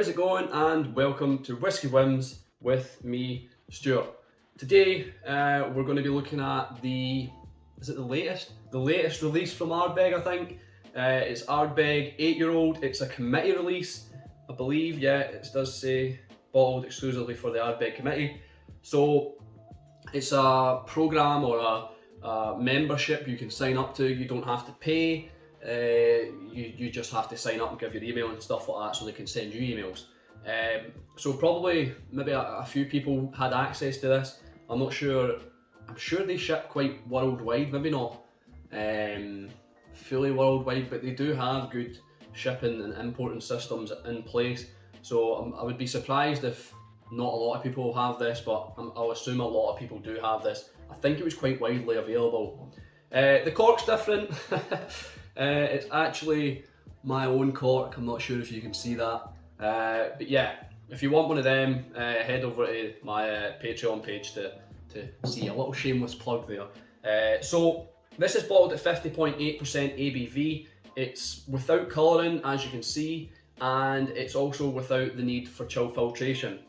How's it going? And welcome to Whisky Whims with me, Stuart. Today we're going to be looking at the latest release from Ardbeg, I think. It's Ardbeg 8-year-old. It's a committee release, I believe. Yeah, it does say bottled exclusively for the Ardbeg Committee. So it's a program or a membership you can sign up to. You don't have to pay. You just have to sign up and give your email and stuff like that so they can send you emails. So probably maybe a few people had access to this. I'm not sure. I'm sure they ship quite worldwide, maybe not fully worldwide, but they do have good shipping and importing systems in place. So I would be surprised if not a lot of people have this, but I'll assume a lot of people do have this. I think it was quite widely available. The cork's different. It's actually my own cork. I'm not sure if you can see that. But yeah, if you want one of them, head over to my Patreon page to see a little shameless plug there. So this is bottled at 50.8% ABV. It's without colouring, as you can see, and it's also without the need for chill filtration.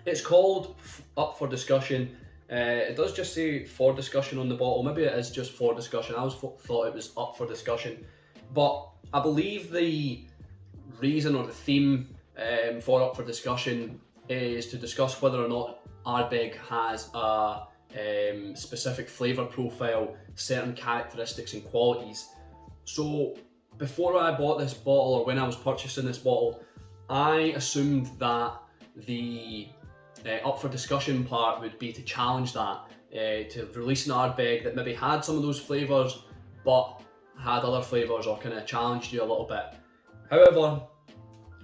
It's called Up for Discussion. It does just say for discussion on the bottle. Maybe it is just for discussion. I always thought it was up for discussion. But I believe the reason or the theme for Up for Discussion is to discuss whether or not Ardbeg has a specific flavour profile, certain characteristics and qualities. So before I bought this bottle, or when I was purchasing this bottle, I assumed that the up for discussion part would be to challenge that, to release an Ardbeg that maybe had some of those flavours but had other flavours or kind of challenged you a little bit. However,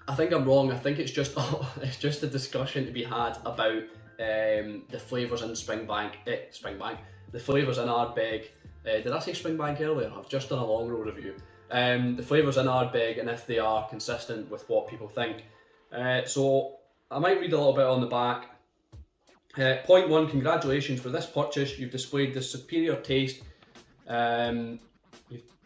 I think I'm wrong. I think it's just a discussion to be had about the flavours in Springbank, the flavours in Ardbeg. Did I say Springbank earlier? I've just done a long road review. The flavours in Ardbeg and if they are consistent with what people think. So I might read a little bit on the back. Point 1, congratulations for this purchase. You've displayed the superior taste.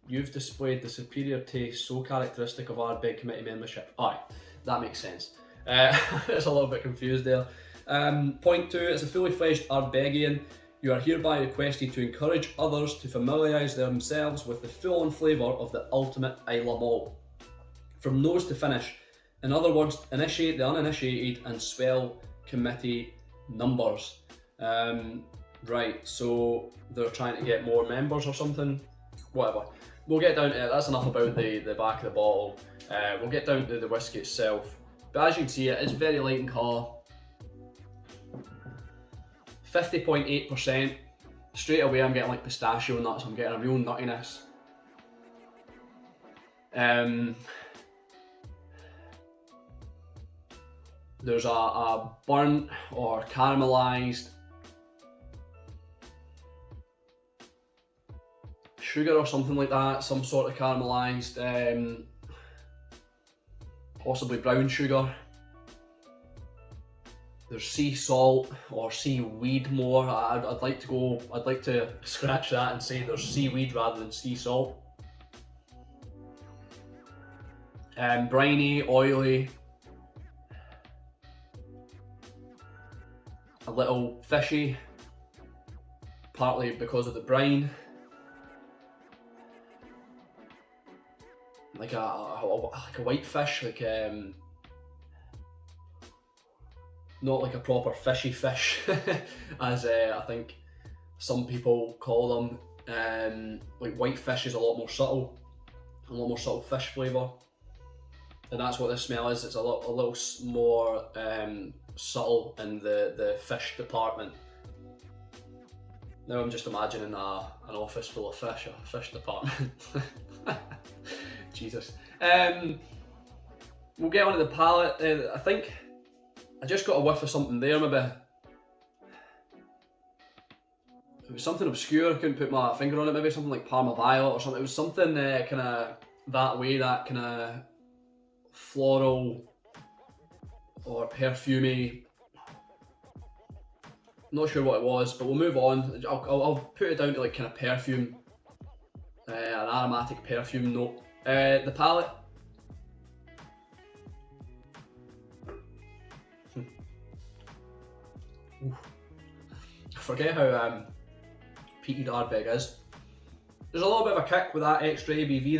You've displayed the superior taste so characteristic of Ardbeg Committee membership. Alright, that makes sense. It's a little bit confused there. Point 2, as a fully fledged Ardbegian, you are hereby requested to encourage others to familiarise themselves with the full-on flavour of the ultimate Islay malt. From nose to finish. In other words, initiate the uninitiated and swell committee numbers. Right, so they're trying to get more members or something. Whatever. We'll get down to it. That's enough about the back of the bottle. We'll get down to the whiskey itself. But as you can see, it is very light in colour. 50.8%. Straight away I'm getting like pistachio nuts. I'm getting a real nuttiness. There's a burnt or caramelised sugar or something like that, some sort of caramelised, possibly brown sugar. There's sea salt or seaweed more. I'd like to scratch that and say there's seaweed rather than sea salt. Briny, oily. A little fishy, partly because of the brine. Like a white fish, like not like a proper fishy fish, as I think some people call them. Like white fish is a lot more subtle fish flavour, and that's what this smell is. It's a little more subtle in the fish department. Now I'm just imagining an office full of fish, a fish department. Jesus. We'll get onto the palate. I think I just got a whiff of something there, maybe. It was something obscure, I couldn't put my finger on it, maybe something like Parma Violet or something. It was something kind of that way, that kind of floral or perfumey. Not sure what it was, but we'll move on. I'll put it down to like kind of perfume, an aromatic perfume note. The palate. I forget how peated Ardbeg is. There's a little bit of a kick with that extra ABV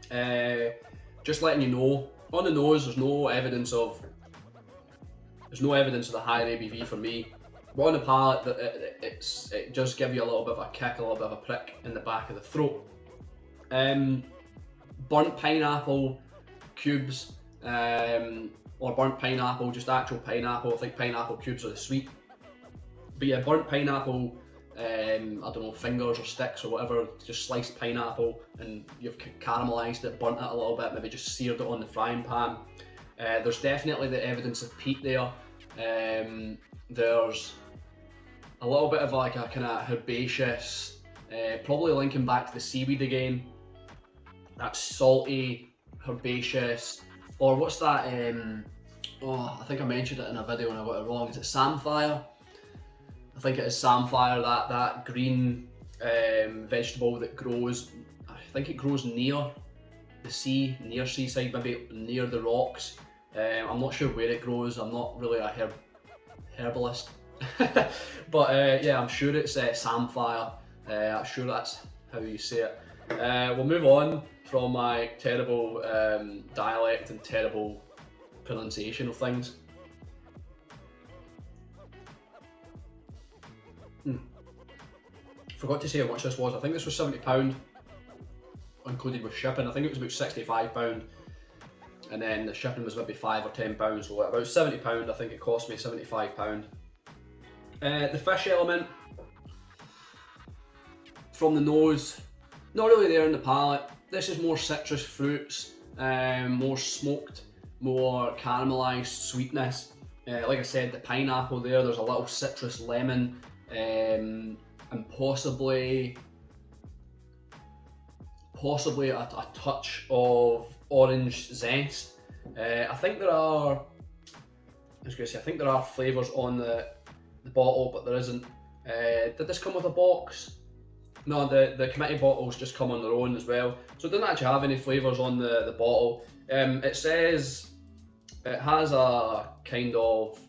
there. Just letting you know, on the nose there's no evidence of the higher ABV for me. But on the palate, it just gives you a little bit of a kick, a little bit of a prick in the back of the throat. Burnt pineapple cubes, or burnt pineapple, just actual pineapple. I think pineapple cubes are the sweet. But yeah, burnt pineapple, I don't know, fingers or sticks or whatever, just sliced pineapple, and you've caramelised it, burnt it a little bit, maybe just seared it on the frying pan. There's definitely the evidence of peat there. There's a little bit of like a kind of herbaceous, probably linking back to the seaweed again. That salty, herbaceous, or what's that? I think I mentioned it in a video and I got it wrong. Is it samphire? I think it is samphire. That green vegetable that grows. I think it grows near the sea, near seaside, maybe near the rocks. I'm not sure where it grows. I'm not really a herbalist, but yeah, I'm sure it's samphire. I'm sure that's how you say it. We'll move on from my terrible dialect and terrible pronunciation of things. Forgot to say how much this was. I think this was £70, included with shipping. I think it was about £65, and then the shipping was maybe £5 or £10, so about £70. I think it cost me £75. The fish element from the nose, not really there in the palate. This is more citrus fruits, more smoked, more caramelised sweetness. Like I said, the pineapple there's a little citrus lemon, and possibly a touch of orange zest. I think there are flavours on the bottle, but there isn't. Did this come with a box? No, the committee bottles just come on their own as well. So it doesn't actually have any flavours on the bottle. It says it has a kind of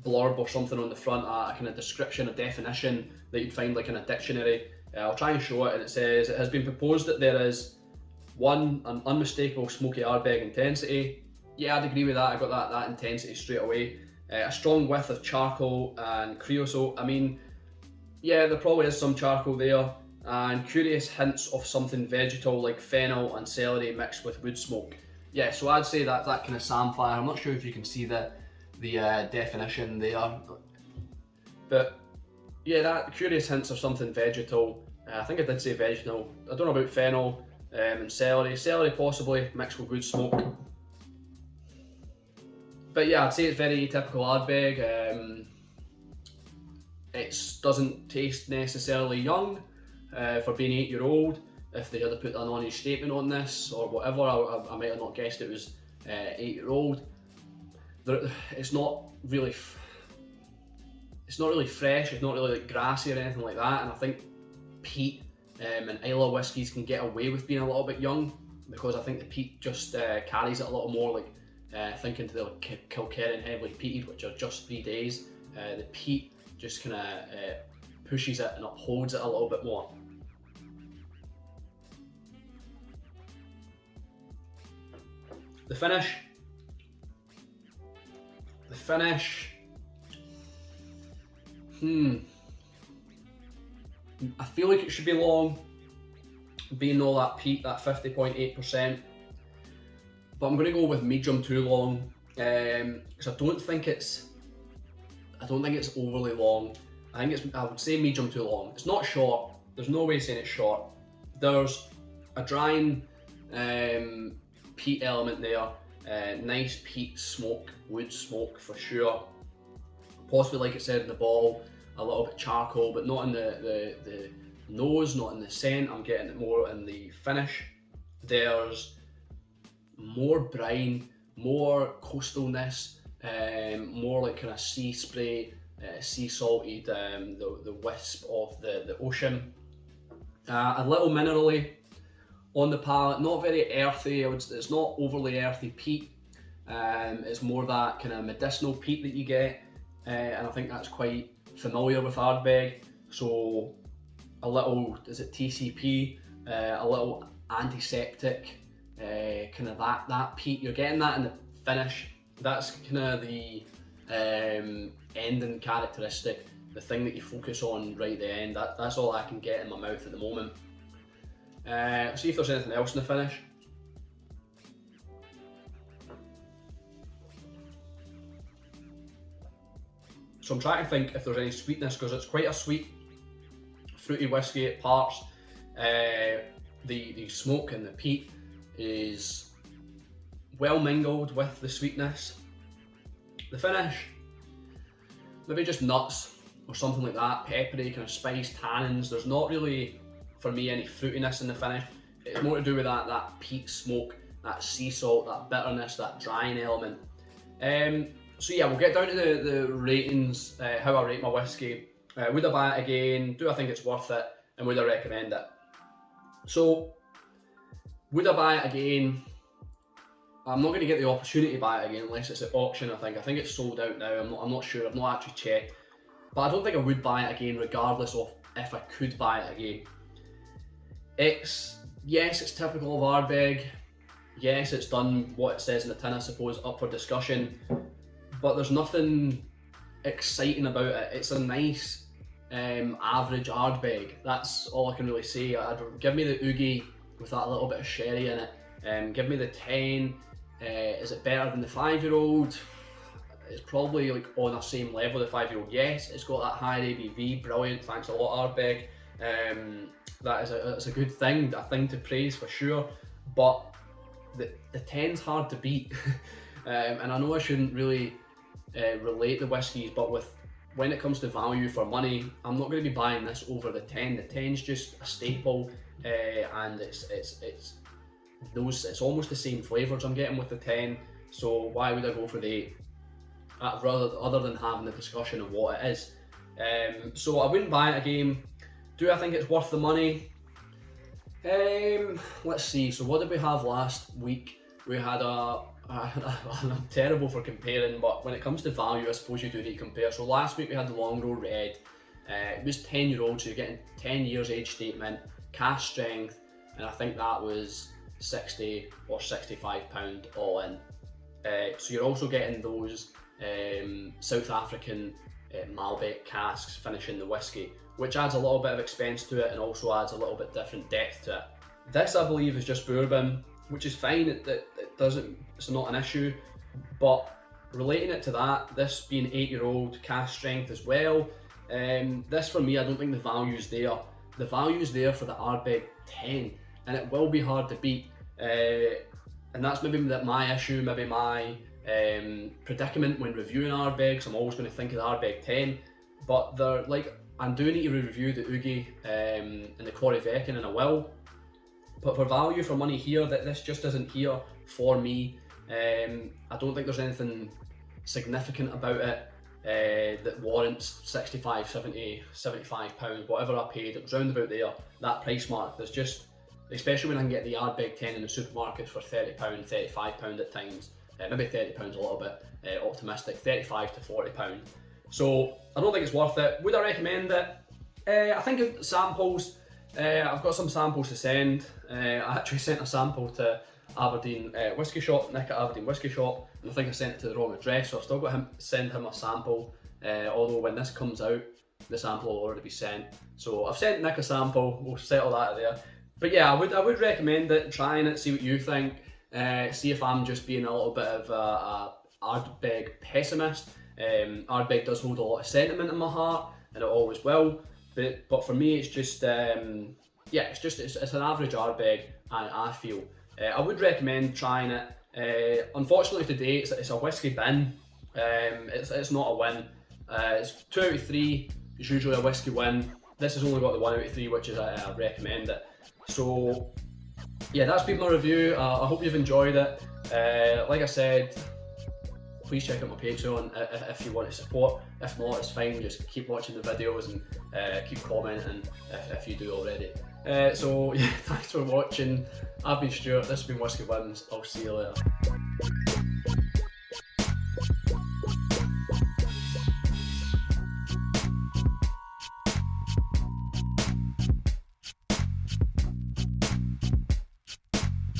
blurb or something on the front, a kind of description, a definition that you'd find like in a dictionary. I'll try and show it, and it says it has been proposed that there is an unmistakable smoky Ardbeg intensity. Yeah, I'd agree with that. I got that intensity straight away. A strong whiff of charcoal and creosote. I mean, yeah, there probably is some charcoal there, and curious hints of something vegetal like fennel and celery mixed with wood smoke. Yeah, so I'd say that kind of samphire. I'm not sure if you can see the definition there, but yeah, that curious hints of something vegetal. I think I did say vegetal. I don't know about fennel and celery. Celery possibly mixed with wood smoke. But yeah, I'd say it's very typical Ardbeg. It doesn't taste necessarily young for being 8-year-old. If they had put an honest statement on this or whatever, I might have not guessed it was 8-year-old. It's not really fresh. It's not really like grassy or anything like that. And I think peat and Islay whiskies can get away with being a little bit young, because I think the peat just carries it a little more. Like thinking to the Kilkerran heavily peated, which are just 3 days. The peat just kind of pushes it and upholds it a little bit more. The finish. I feel like it should be long, being all that peat, that 50.8%. But I'm going to go with medium to long, because I don't think it's overly long. I would say medium to long. It's not short. There's no way saying it's short. There's a drying peat element there. Nice peat smoke, wood smoke for sure. Possibly, like it said in the bottle, a little bit charcoal, but not in the nose, not in the scent. I'm getting it more in the finish. There's more brine, more coastalness, more like kind of sea spray, sea salted, the wisp of the ocean. A little minerally on the palate, not very earthy. It's not overly earthy peat. It's more that kind of medicinal peat that you get. and I think that's quite familiar with Ardbeg. So a little, is it TCP, a little antiseptic, kind of that peat. You're getting that in the finish. That's kind of the ending characteristic, the thing that you focus on right at the end. That's all I can get in my mouth at the moment. See if there's anything else in the finish. So I'm trying to think if there's any sweetness, because it's quite a sweet, fruity whiskey at parts. The smoke and the peat is well mingled with the sweetness. The finish, maybe just nuts or something like that, peppery, kind of spiced tannins. There's not really, for me, any fruitiness in the finish. It's more to do with that peat smoke, that sea salt, that bitterness, that drying element. So yeah, we'll get down to the ratings, how I rate my whiskey. Would I buy it again? Do I think it's worth it? And would I recommend it? So, would I buy it again? I'm not going to get the opportunity to buy it again unless it's at auction. I think it's sold out now. I'm not sure. I've not actually checked. But I don't think I would buy it again, regardless of if I could buy it again. Yes, it's typical of Ardbeg. Yes, it's done what it says in the tin, I suppose, up for discussion. But there's nothing exciting about it. It's a nice average Ardbeg. That's all I can really say. Give me the Oogie with that little bit of sherry in it. Give me the 10. Is it better than the 5-year-old? It's probably like on the same level the 5-year-old. Yes, it's got that higher ABV. Brilliant. Thanks a lot, Ardbeg. That's a good thing. A thing to praise for sure. But the 10's hard to beat. And I know I shouldn't really relate the whiskies, but when it comes to value for money, I'm not going to be buying this over the 10. The 10's just a staple, and it's almost the same flavours I'm getting with the 10. So why would I go for the 8? Other than having the discussion of what it is. So I wouldn't buy it again. Do I think it's worth the money? Let's see. So what did we have last week? We had I'm terrible for comparing, but when it comes to value, I suppose you do need to compare. So last week we had the Long Row Red. It was 10-year-old, so you're getting 10 years age statement, cask strength, and I think that was 60 or 65 pound all in. So you're also getting those South African Malbec casks finishing the whiskey, which adds a little bit of expense to it and also adds a little bit different depth to it. This, I believe, is just bourbon, which is fine. It's not an issue, but relating it to that, this being 8-year-old cask strength as well, this for me, I don't think the value's there. The value's there for the Ardbeg 10, and it will be hard to beat. And that's maybe my issue, maybe my predicament when reviewing Ardbegs. I'm always going to think of the Ardbeg 10, but I do need to review the Oogie and the Corryvreckan, and I will. But for value for money here, this just isn't here for me. I don't think there's anything significant about it that warrants 65, 70, 75 pounds, whatever I paid. It was round about there, that price mark. There's just, especially when I can get the Ardbeg 10 in the supermarkets for £30, £35 at times, maybe £30 a little bit optimistic, £35 to £40. So I don't think it's worth it. Would I recommend it? I think samples, I've got some samples to send. I actually sent a sample to Aberdeen Whisky Shop, Nick at Aberdeen Whisky Shop, and I think I sent it to the wrong address, so I've still got to send him a sample, although when this comes out, the sample will already be sent. So I've sent Nick a sample, we'll settle that there. But yeah, I would recommend it, trying it, see what you think, see if I'm just being a little bit of a Ardbeg pessimist. Ardbeg does hold a lot of sentiment in my heart, and it always will, but for me it's just, it's an average Ardbeg, and I feel. I would recommend trying it. Unfortunately today it's a whiskey bin. It's not a win. It's 2 out of 3 is usually a whiskey win. This has only got the 1 out of 3, which is I recommend it. So yeah, that's been my review. I hope you've enjoyed it. Like I said, please check out my Patreon if you want to support. If not, it's fine, just keep watching the videos and keep commenting if you do already. So yeah, thanks for watching. I've been Stuart, this has been Whisky Wins. I'll see you later.